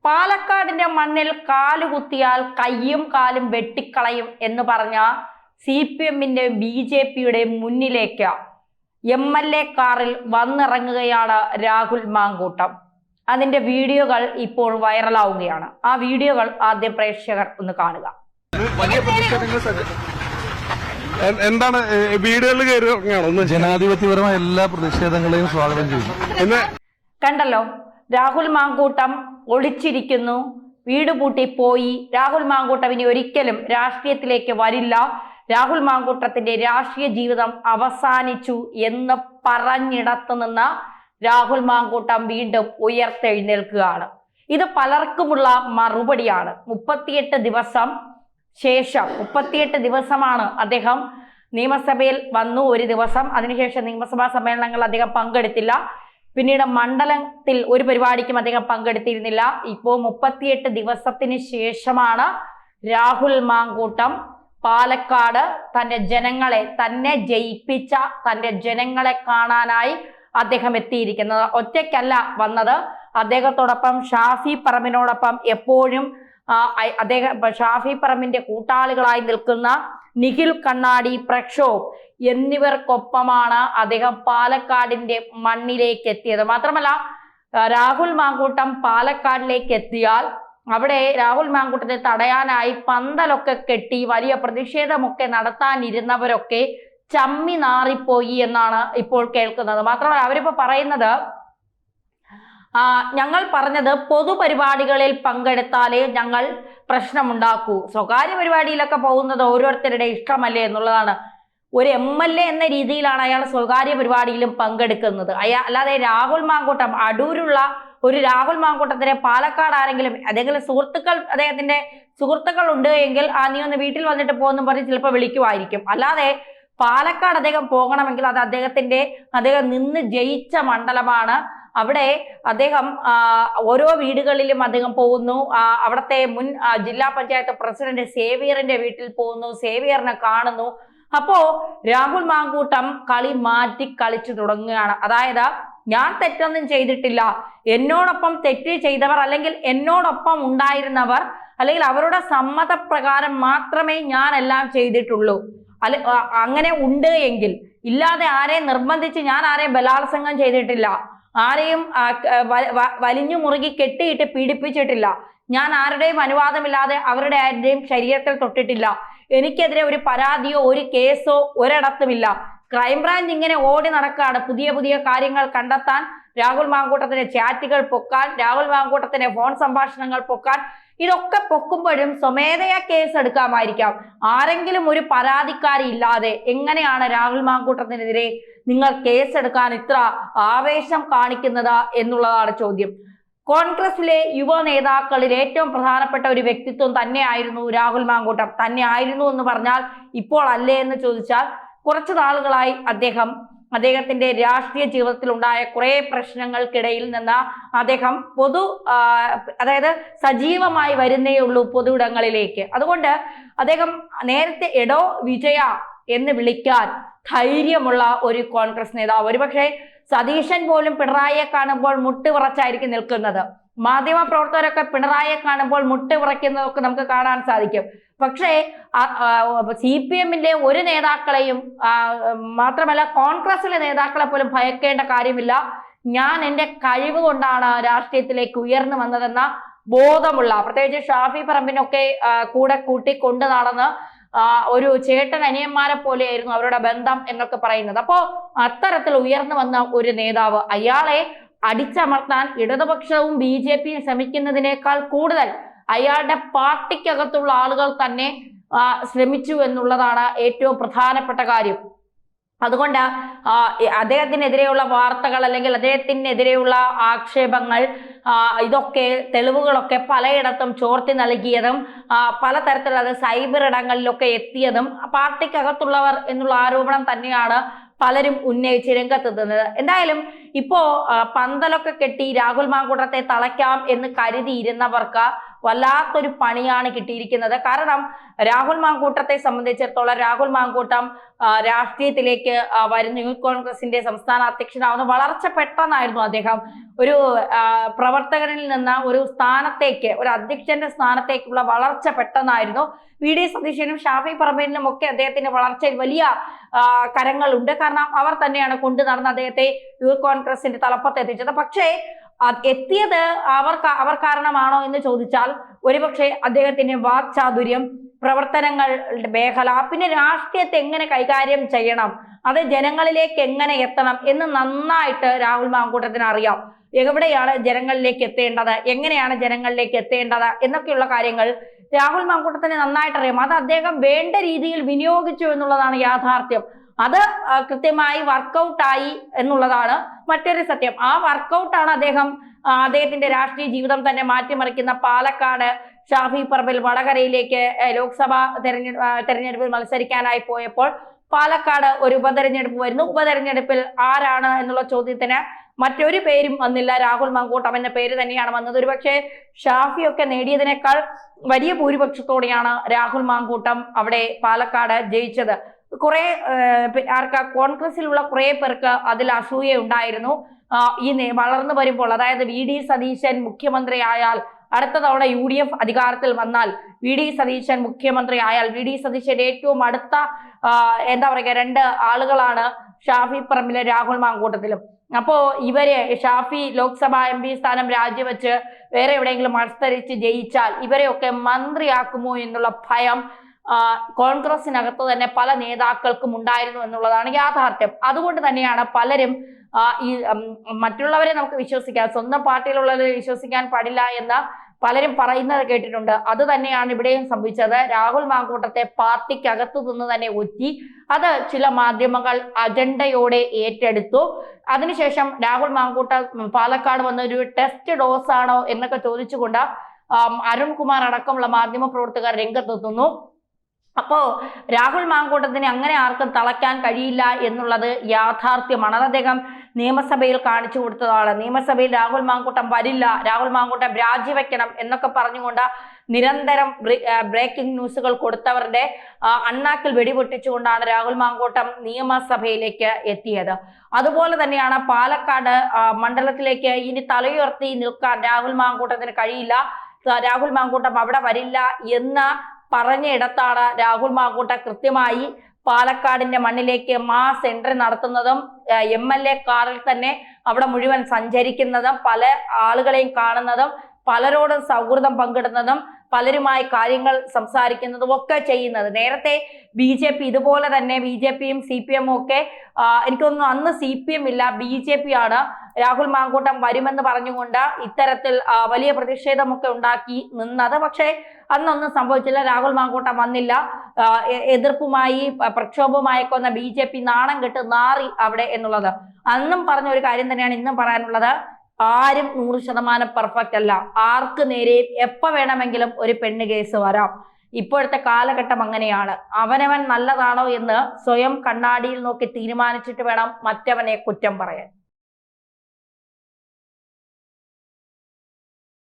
പാലക്കാടിന്റെ മണ്ണിൽ കാലുകുത്തിയാൽ കയ്യും കാലും വെട്ടിക്കളയും എന്ന് പറഞ്ഞ CPMന്റെ BJPയുടെ മുന്നിലേക്ക് MLA കാറിൽ വന്നിറങ്ങുകയാണ് രാഹുൽ മാങ്കൂട്ടം. അതിന്റെ വീഡിയോകൾ ഇപ്പോൾ വൈറലാവുകയാണ്. ആ വീഡിയോകൾ ആദ്യം പ്രേക്ഷകർ ഒന്ന് കാണുക. എന്താണ് വീടുകളിൽ കയറുകയാണോ? ജനാധിപത്യപരമായ എല്ലാ പ്രതിഷേധങ്ങളെയും സ്വാഗതം ചെയ്യുന്നു. കണ്ടല്ലോ, രാഹുൽ മാങ്കൂട്ടം ഒളിച്ചിരിക്കുന്നു, വീട് പൂട്ടി പോയി. രാഹുൽ മാങ്കൂട്ടം ഇനി ഒരിക്കലും രാഷ്ട്രീയത്തിലേക്ക് വരില്ല, രാഹുൽ മാങ്കൂട്ടത്തിന്റെ രാഷ്ട്രീയ ജീവിതം അവസാനിച്ചു എന്ന് പറഞ്ഞിടത്തു നിന്ന് രാഹുൽ മാങ്കൂട്ടം വീണ്ടും ഉയർത്തെഴുന്നേൽക്കുകയാണ്. ഇത് പലർക്കുമുള്ള മറുപടിയാണ്. 38 ദിവസം ശേഷം 38 ദിവസമാണ് അദ്ദേഹം നിയമസഭയിൽ വന്നു. ഒരു ദിവസം, അതിനുശേഷം നിയമസഭാ സമ്മേളനങ്ങൾ അദ്ദേഹം പങ്കെടുത്തില്ല. പിന്നീട് മണ്ഡലത്തിൽ ഒരു പരിപാടിക്കും അദ്ദേഹം പങ്കെടുത്തിരുന്നില്ല. ഇപ്പോൾ 38 ദിവസത്തിന് ശേഷമാണ് രാഹുൽ മാങ്കൂട്ടം പാലക്കാട് തന്റെ ജനങ്ങളെ, തന്നെ ജയിപ്പിച്ച തന്റെ ജനങ്ങളെ കാണാനായി അദ്ദേഹം എത്തിയിരിക്കുന്നത്. ഒറ്റയ്ക്കല്ല വന്നത്, അദ്ദേഹത്തോടൊപ്പം ഷാഫി പറമ്പിനോടൊപ്പം എപ്പോഴും ഷാഫി പറമ്പിന്റെ കൂട്ടാളികളായി നിൽക്കുന്ന നിഖിൽ കണ്ണാടി, പ്രക്ഷോഭ് എന്നിവർക്കൊപ്പമാണ് അദ്ദേഹം പാലക്കാടിന്റെ മണ്ണിലേക്ക് എത്തിയത്. മാത്രമല്ല, രാഹുൽ മാങ്കൂട്ടം പാലക്കാടിലേക്ക് എത്തിയാൽ അവിടെ രാഹുൽ മാങ്കൂട്ടത്തെ തടയാനായി പന്തലൊക്കെ കെട്ടി വലിയ പ്രതിഷേധമൊക്കെ നടത്താനിരുന്നവരൊക്കെ ചമ്മി നാറിപ്പോയി എന്നാണ് ഇപ്പോൾ കേൾക്കുന്നത്. മാത്രമല്ല, അവരിപ്പോ പറയുന്നത്, ഞങ്ങൾ പറഞ്ഞത് പൊതുപരിപാടികളിൽ പങ്കെടുത്താലേ ഞങ്ങൾ പ്രശ്നമുണ്ടാക്കൂ, സ്വകാര്യ പരിപാടിയിലൊക്കെ പോകുന്നത് ഓരോരുത്തരുടെ ഇഷ്ടമല്ലേ എന്നുള്ളതാണ്. ഒരു MLA എന്ന രീതിയിലാണ് അയാൾ സ്വകാര്യ പരിപാടിയിലും പങ്കെടുക്കുന്നത്. അല്ലാതെ രാഹുൽ മാങ്കൂട്ടം, അടൂരുള്ള ഒരു രാഹുൽ മാങ്കൂട്ടത്തിനെ പാലക്കാട് ആരെങ്കിലും അദ്ദേഹത്തിന്റെ സുഹൃത്തുക്കൾ ഉണ്ട് എങ്കിൽ നീ ഒന്ന് വീട്ടിൽ വന്നിട്ട് പോകുന്നു പറഞ്ഞ് ചിലപ്പോൾ വിളിക്കുമായിരിക്കും. അല്ലാതെ പാലക്കാട് അദ്ദേഹം പോകണമെങ്കിൽ അത് അദ്ദേഹം നിന്ന് ജയിച്ച മണ്ഡലമാണ്. അവിടെ അദ്ദേഹം ഓരോ വീടുകളിലും അദ്ദേഹം പോകുന്നു. അവിടുത്തെ മുൻ ജില്ലാ പഞ്ചായത്ത് പ്രസിഡന്റ് സേവിയറിന്റെ വീട്ടിൽ പോകുന്നു, സേവിയറിനെ കാണുന്നു. അപ്പോ രാഹുൽ മാങ്കൂട്ടം കളി മാറ്റി കളിച്ചു തുടങ്ങുകയാണ്. അതായത്, ഞാൻ തെറ്റൊന്നും ചെയ്തിട്ടില്ല, എന്നോടൊപ്പം തെറ്റ് ചെയ്തവർ അല്ലെങ്കിൽ എന്നോടൊപ്പം ഉണ്ടായിരുന്നവർ അല്ലെങ്കിൽ അവരുടെ സമ്മതപ്രകാരം മാത്രമേ ഞാൻ എല്ലാം ചെയ്തിട്ടുള്ളൂ. അങ്ങനെ ഉണ്ട് എങ്കിൽ, ഇല്ലാതെ ആരെയും നിർബന്ധിച്ച് ഞാൻ ആരെയും ബലാത്സംഗം ചെയ്തിട്ടില്ല, ആരെയും വലിഞ്ഞു മുറുകി കെട്ടിയിട്ട് പീഡിപ്പിച്ചിട്ടില്ല, ഞാൻ ആരുടെയും അനുവാദമില്ലാതെ അവരുടെ ആരുടെയും ശരീരത്തിൽ തൊട്ടിട്ടില്ല, എനിക്കെതിരെ ഒരു പരാതിയോ ഒരു കേസോ ഒരിടത്തുമില്ല. ക്രൈംബ്രാഞ്ച് ഇങ്ങനെ ഓടി നടക്കുകയാണ് പുതിയ പുതിയ കാര്യങ്ങൾ കണ്ടെത്താൻ, രാഹുൽ മാങ്കൂട്ടത്തിന്റെ ചാറ്റുകൾ പൊക്കാൻ, രാഹുൽ മാങ്കൂട്ടത്തിന്റെ ഫോൺ സംഭാഷണങ്ങൾ പൊക്കാൻ. ഇതൊക്കെ പൊക്കുമ്പോഴും സ്വമേധയാ കേസ് എടുക്കാമായിരിക്കാം. ആരെങ്കിലും ഒരു പരാതിക്കാരി ഇല്ലാതെ എങ്ങനെയാണ് രാഹുൽ മാങ്കൂട്ടത്തിനെതിരെ നിങ്ങൾ കേസെടുക്കാൻ ഇത്ര ആവേശം കാണിക്കുന്നത് എന്നുള്ളതാണ് ചോദ്യം. കോൺഗ്രസിലെ യുവ നേതാക്കളിൽ ഏറ്റവും പ്രധാനപ്പെട്ട ഒരു വ്യക്തിത്വം തന്നെയായിരുന്നു രാഹുൽ മാങ്കൂട്ടം. തന്നെ ആയിരുന്നു എന്ന് പറഞ്ഞാൽ ഇപ്പോൾ അല്ലേ എന്ന് ചോദിച്ചാൽ, കുറച്ചു നാളുകളായി അദ്ദേഹത്തിന്റെ രാഷ്ട്രീയ ജീവിതത്തിൽ ഉണ്ടായ കുറെ പ്രശ്നങ്ങൾക്കിടയിൽ നിന്ന് അദ്ദേഹം അതായത് സജീവമായി വരുന്നേ ഉള്ളൂ പൊതുയിടങ്ങളിലേക്ക്. അതുകൊണ്ട് അദ്ദേഹം നേരത്തെ എടോ വിജയ എന്ന് വിളിക്കാൻ ധൈര്യമുള്ള ഒരു കോൺഗ്രസ് നേതാവ്. ഒരുപക്ഷെ സതീശൻ പോലും പിണറായിയെ കാണുമ്പോൾ മുട്ടുവിറച്ചായിരിക്കും നിൽക്കുന്നത്. മാധ്യമ പ്രവർത്തകരൊക്കെ പിണറായിയെ കാണുമ്പോൾ മുട്ടുവിറയ്ക്കുന്നതൊക്കെ നമുക്ക് കാണാൻ സാധിക്കും. പക്ഷേ CPMന്റെ ഒരു നേതാക്കളെയും, മാത്രമല്ല കോൺഗ്രസിലെ നേതാക്കളെ പോലും ഭയക്കേണ്ട കാര്യമില്ല. ഞാൻ എൻ്റെ കഴിവ് കൊണ്ടാണ് രാഷ്ട്രീയത്തിലേക്ക് ഉയർന്നു വന്നതെന്ന ബോധമുള്ള, പ്രത്യേകിച്ച് ഷാഫി പറമ്പിനൊക്കെ കൂടെ കൂട്ടിക്കൊണ്ട് നടന്ന് ഒരു ചേട്ടൻ അനിയന്മാരെ പോലെയായിരുന്നു അവരുടെ ബന്ധം എന്നൊക്കെ പറയുന്നത്. അപ്പോ അത്തരത്തിൽ ഉയർന്നു വന്ന ഒരു നേതാവ്, അയാളെ അടിച്ചമർത്താൻ ഇടതുപക്ഷവും BJPയും ശ്രമിക്കുന്നതിനേക്കാൾ കൂടുതൽ അയാളുടെ പാർട്ടിക്കകത്തുള്ള ആളുകൾ തന്നെ ശ്രമിച്ചു എന്നുള്ളതാണ് ഏറ്റവും പ്രധാനപ്പെട്ട കാര്യം. അതുകൊണ്ട് അദ്ദേഹത്തിനെതിരെയുള്ള വാർത്തകൾ അല്ലെങ്കിൽ അദ്ദേഹത്തിനെതിരെയുള്ള ആക്ഷേപങ്ങൾ, ഇതൊക്കെ തെളിവുകളൊക്കെ പലയിടത്തും ചോർത്തി നൽകിയതും പലതരത്തിലുള്ള അത് സൈബർ ഇടങ്ങളിലൊക്കെ എത്തിയതും പാർട്ടിക്കകത്തുള്ളവർ എന്നുള്ള ആരോപണം തന്നെയാണ് പലരും ഉന്നയിച്ച് രംഗത്തെത്തുന്നത്. എന്തായാലും ഇപ്പോ പന്തലൊക്കെ കെട്ടി രാഹുൽ മാങ്കൂട്ടത്തെ തളയ്ക്കാം എന്ന് കരുതിയിരുന്നവർക്ക് വല്ലാത്തൊരു പണിയാണ് കിട്ടിയിരിക്കുന്നത്. കാരണം രാഹുൽ മാങ്കൂട്ടത്തെ സംബന്ധിച്ചിടത്തോളം രാഹുൽ മാങ്കൂട്ടം രാഷ്ട്രീയത്തിലേക്ക് വരുന്ന യൂത്ത് കോൺഗ്രസിന്റെ സംസ്ഥാന അധ്യക്ഷനാവുന്ന വളർച്ച പെട്ടെന്നായിരുന്നു. അദ്ദേഹം ഒരു പ്രവർത്തകനിൽ നിന്ന് ഒരു സ്ഥാനത്തേക്ക്, ഒരു അധ്യക്ഷന്റെ സ്ഥാനത്തേക്കുള്ള വളർച്ച പെട്ടെന്നായിരുന്നു. VD സതീശനും ഷാഫി പറമ്പിലിനും ഒക്കെ അദ്ദേഹത്തിന്റെ വളർച്ചയിൽ വലിയ കരങ്ങളുണ്ട്. കാരണം അവർ തന്നെയാണ് കൊണ്ടു നടന്ന് അദ്ദേഹത്തെ യൂത്ത് കോൺഗ്രസിന്റെ തലപ്പത്ത് എത്തിച്ചത്. പക്ഷേ എത്തിയത് അവർ കാരണമാണോ എന്ന് ചോദിച്ചാൽ ഒരുപക്ഷെ അദ്ദേഹത്തിന്റെ വാക്ചാതുര്യം, പ്രവർത്തനങ്ങളുടെ മേഖല, പിന്നെ രാഷ്ട്രീയത്തെ എങ്ങനെ കൈകാര്യം ചെയ്യണം, അത് ജനങ്ങളിലേക്ക് എങ്ങനെ എത്തണം എന്ന് നന്നായിട്ട് രാഹുൽ മാങ്കൂട്ടത്തിന് അറിയാം. എവിടെയാണ് ജനങ്ങളിലേക്ക് എത്തേണ്ടത്, എങ്ങനെയാണ് ജനങ്ങളിലേക്ക് എത്തേണ്ടത് എന്നൊക്കെയുള്ള കാര്യങ്ങൾ രാഹുൽ മാങ്കൂട്ടത്തിന് നന്നായിട്ട് അറിയാം. അത് അദ്ദേഹം വേണ്ട രീതിയിൽ വിനിയോഗിച്ചു എന്നുള്ളതാണ് യാഥാർത്ഥ്യം. അത് കൃത്യമായി വർക്കൗട്ടായി എന്നുള്ളതാണ് മറ്റൊരു സത്യം. ആ വർക്കൗട്ടാണ് അദ്ദേഹത്തിന്റെ രാഷ്ട്രീയ ജീവിതം തന്നെ മാറ്റിമറിക്കുന്ന പാലക്കാട് ഷാഫി പറമ്പിൽ വടകരയിലേക്ക് ലോക്സഭാ തെരഞ്ഞെടുപ്പിൽ മത്സരിക്കാനായി പോയപ്പോൾ പാലക്കാട് ഒരു ഉപതെരഞ്ഞെടുപ്പ് വരുന്നു. ഉപതെരഞ്ഞെടുപ്പിൽ ആരാണ് എന്നുള്ള ചോദ്യത്തിന് മറ്റൊരു പേരും വന്നില്ല. രാഹുൽ മാങ്കൂട്ടം എന്ന പേര് തന്നെയാണ് വന്നത്. ഒരുപക്ഷെ ഷാഫിയൊക്കെ നേടിയതിനേക്കാൾ വലിയ ഭൂരിപക്ഷത്തോടെയാണ് രാഹുൽ മാങ്കൂട്ടം അവിടെ പാലക്കാട് ജയിച്ചത്. കോൺഗ്രസിലുള്ള കുറെ പേർക്ക് അതിൽ അസൂയ ഉണ്ടായിരുന്നു. ഈ വളർന്നു വരുമ്പോൾ, അതായത് VD സതീശൻ മുഖ്യമന്ത്രിയായാൽ, അടുത്ത തവണ UDF അധികാരത്തിൽ വന്നാൽ VD സതീശൻ മുഖ്യമന്ത്രി ആയാൽ, VD സതീശന്റെ ഏറ്റവും അടുത്ത എന്താ പറയുക 2 ആളുകളാണ് ഷാഫി പറമ്പിലും രാഹുൽ മാങ്കൂട്ടത്തിലും. അപ്പോ ഷാഫി ലോക്സഭാ MP സ്ഥാനം രാജിവെച്ച് വേറെ എവിടെയെങ്കിലും മത്സരിച്ച് ജയിച്ചാൽ ഇവരെയൊക്കെ മന്ത്രിയാക്കുമോ എന്നുള്ള ഭയം കോൺഗ്രസിനകത്ത് തന്നെ പല നേതാക്കൾക്കും ഉണ്ടായിരുന്നു എന്നുള്ളതാണ് യാഥാർത്ഥ്യം. അതുകൊണ്ട് തന്നെയാണ് പലരും ഈ മറ്റുള്ളവരെ നമുക്ക് വിശ്വസിക്കാൻ, സ്വന്തം പാർട്ടിയിലുള്ളവരെ വിശ്വസിക്കാൻ പാടില്ല എന്ന് പലരും പറയുന്നത് കേട്ടിട്ടുണ്ട്. അത് തന്നെയാണ് ഇവിടെയും സംഭവിച്ചത്. രാഹുൽ മാങ്കൂട്ടത്തെ പാർട്ടിക്കകത്തു നിന്ന് തന്നെ ഒറ്റി. അത് ചില മാധ്യമങ്ങൾ അജണ്ടയോടെ ഏറ്റെടുത്തു. അതിനുശേഷം രാഹുൽ മാങ്കൂട്ടം പാലക്കാട് വന്ന ഒരു ടെസ്റ്റ് ഡോസ് ആണോ എന്നൊക്കെ ചോദിച്ചുകൊണ്ട് അരുൺകുമാർ അടക്കമുള്ള മാധ്യമ പ്രവർത്തകർ രംഗത്തെത്തുന്നു. അപ്പോ രാഹുൽ മാങ്കൂട്ടത്തിന് അങ്ങനെ ആർക്കും തളയ്ക്കാൻ കഴിയില്ല എന്നുള്ളത് യാഥാർത്ഥ്യമാണ്. അത് അദ്ദേഹം നിയമസഭയിൽ കാണിച്ചു കൊടുത്തതാണ്. നിയമസഭയിൽ രാഹുൽ മാങ്കൂട്ടം വരില്ല, രാഹുൽ മാങ്കൂട്ടം രാജിവെക്കണം എന്നൊക്കെ പറഞ്ഞുകൊണ്ട് നിരന്തരം ബ്രേക്കിംഗ് ന്യൂസുകൾ കൊടുത്തവരുടെ അണ്ണാക്കിൽ വെടിപൊട്ടിച്ചുകൊണ്ടാണ് രാഹുൽ മാങ്കൂട്ടം നിയമസഭയിലേക്ക് എത്തിയത്. അതുപോലെ തന്നെയാണ് പാലക്കാട് മണ്ഡലത്തിലേക്ക് ഇനി തലയുയർത്തി നിൽക്കാൻ രാഹുൽ മാങ്കൂട്ടത്തിന് കഴിയില്ല, രാഹുൽ മാങ്കൂട്ടം അവിടെ വരില്ല എന്ന് പറഞ്ഞയിടത്താണ് രാഹുൽ മാങ്കൂട്ടം കൃത്യമായി പാലക്കാടിന്റെ മണ്ണിലേക്ക് മാസ് എൻട്രി നടത്തുന്നതും MLA കാറിൽ തന്നെ അവിടെ മുഴുവൻ സഞ്ചരിക്കുന്നതും പല ആളുകളെയും കാണുന്നതും പലരോടും സൗഹൃദം പങ്കിടുന്നതും പലരുമായി കാര്യങ്ങൾ സംസാരിക്കുന്നതും ഒക്കെ ചെയ്യുന്നത്. നേരത്തെ BJP ഇതുപോലെ തന്നെ BJPയും CPM ഒക്കെ എനിക്ക് തോന്നുന്നു അന്ന് CPM ഇല്ല, BJP ആണ് രാഹുൽ മാങ്കൂട്ടം വരുമെന്ന് പറഞ്ഞുകൊണ്ട് ഇത്തരത്തിൽ വലിയ പ്രതിഷേധമൊക്കെ ഉണ്ടാക്കി നിന്നത്. പക്ഷേ അന്നൊന്നും സംഭവിച്ചില്ല, രാഹുൽ മാങ്കൂട്ടം വന്നില്ല. എതിർപ്പുമായി പ്രക്ഷോഭവുമായൊക്കെ വന്ന BJP നാണം കെട്ട് നാറി അവിടെ എന്നുള്ളത് അന്നും പറഞ്ഞ ഒരു കാര്യം തന്നെയാണ് ഇന്നും പറയാനുള്ളത്. ആരും 100% പെർഫെക്റ്റ് അല്ല. ആർക്ക് നേരെയും എപ്പോ വേണമെങ്കിലും ഒരു പെണ്ണ് കേസ് വരാം. ഇപ്പോഴത്തെ കാലഘട്ടം അങ്ങനെയാണ്. അവനവൻ നല്ലതാണോ എന്ന് സ്വയം കണ്ണാടിയിൽ നോക്കി തീരുമാനിച്ചിട്ട് വേണം മറ്റവനെ കുറ്റം പറയാൻ.